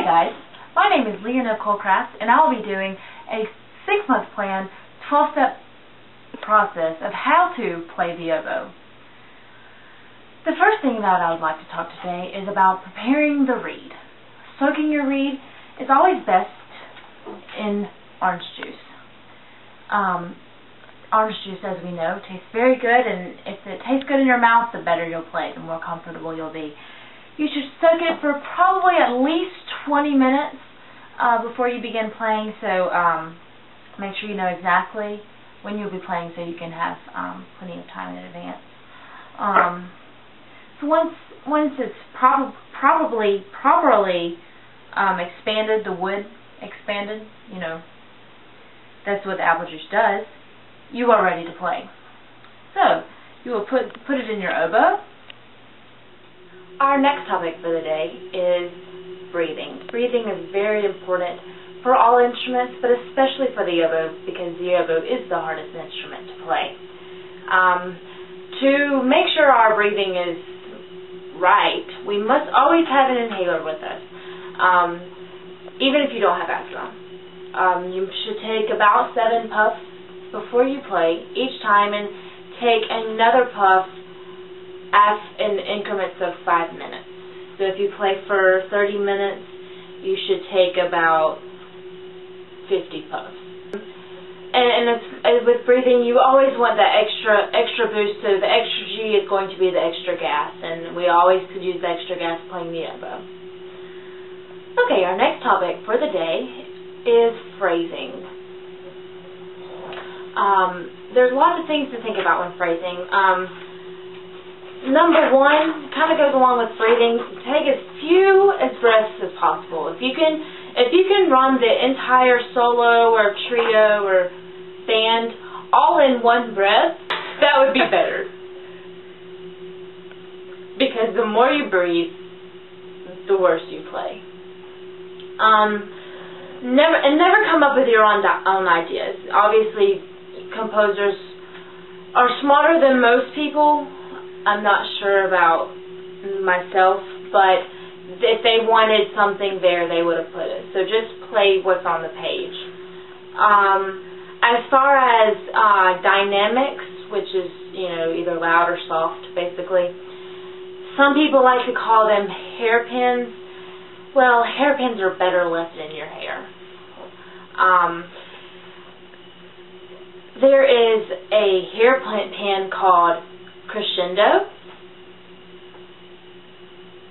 guys, my name is Leah Colecraft, and I'll be doing a 6-month plan, 12-step process of how to play the oboe. The first thing that I would like to talk today is about preparing the reed. Soaking your reed is always best in orange juice. Orange juice, as we know, tastes very good, and if it tastes good in your mouth, the better you'll play, the more comfortable you'll be. You should soak it for probably at least 20 minutes before you begin playing, so make sure you know exactly when you'll be playing so you can have plenty of time in advance. So once it's properly expanded, the wood expanded, you know, that's what the apple juice does, you are ready to play. So you will put it in your oboe. Our next topic for the day is breathing. Breathing is very important for all instruments, but especially for the oboe, because the oboe is the hardest instrument to play. To make sure our breathing is right, we must always have an inhaler with us, even if you don't have asthma. You should take about 7 puffs before you play each time, and take another puff in increments of 5 minutes. So if you play for 30 minutes, you should take about 50 puffs. And with breathing, you always want that extra boost, so the extra G is going to be the extra gas, and we always could use the extra gas playing the oboe. Okay, our next topic for the day is phrasing. There's lots of things to think about when phrasing. Number one, kind of goes along with breathing. Take as few breaths as possible. If you can run the entire solo or trio or band all in one breath, that would be better. Because the more you breathe, the worse you play. Never come up with your own ideas. Obviously, composers are smarter than most people. I'm not sure about myself, but if they wanted something there, they would have put it. So just play what's on the page. As far as dynamics, which is, you know, either loud or soft, basically, some people like to call them hairpins. Well, hairpins are better left in your hair. There is a hairpin called crescendo,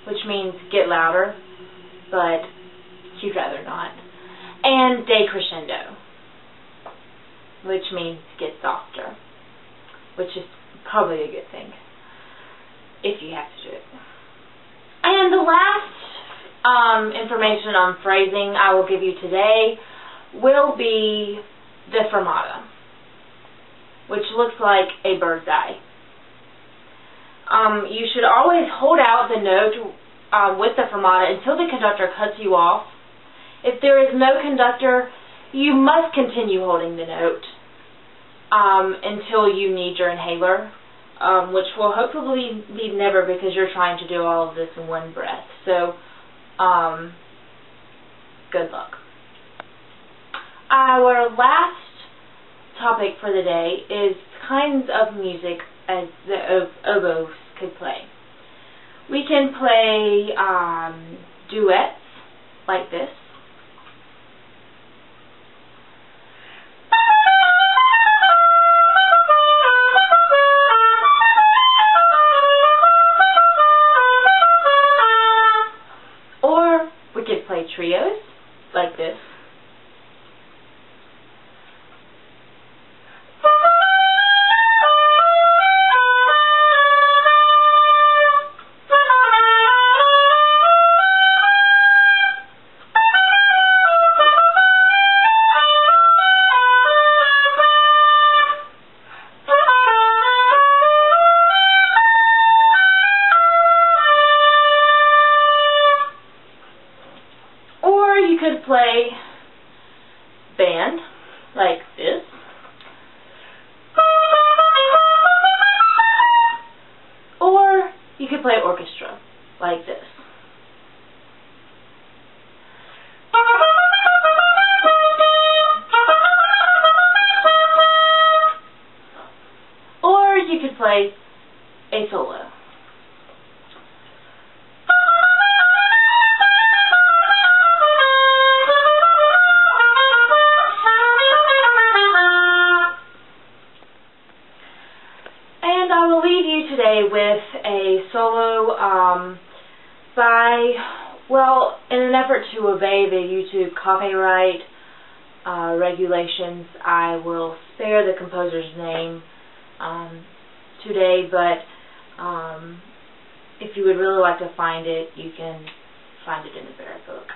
which means get louder, but you'd rather not, and decrescendo, which means get softer, which is probably a good thing if you have to do it. And the last information on phrasing I will give you today will be the fermata, which looks like a bird's eye. You should always hold out the note with the fermata until the conductor cuts you off. If there is no conductor, you must continue holding the note until you need your inhaler, which will hopefully be never, because you're trying to do all of this in one breath. So, good luck. Our last topic for the day is kinds of music as the oboes could play. We can play duets like this. Or we could play trios like this. Could play band like this, or you could play orchestra like this. a solo. And I will leave you today with a solo in an effort to obey the YouTube copyright regulations, I will spare the composer's name today, but if you would really like to find it, you can find it in the Barrett book.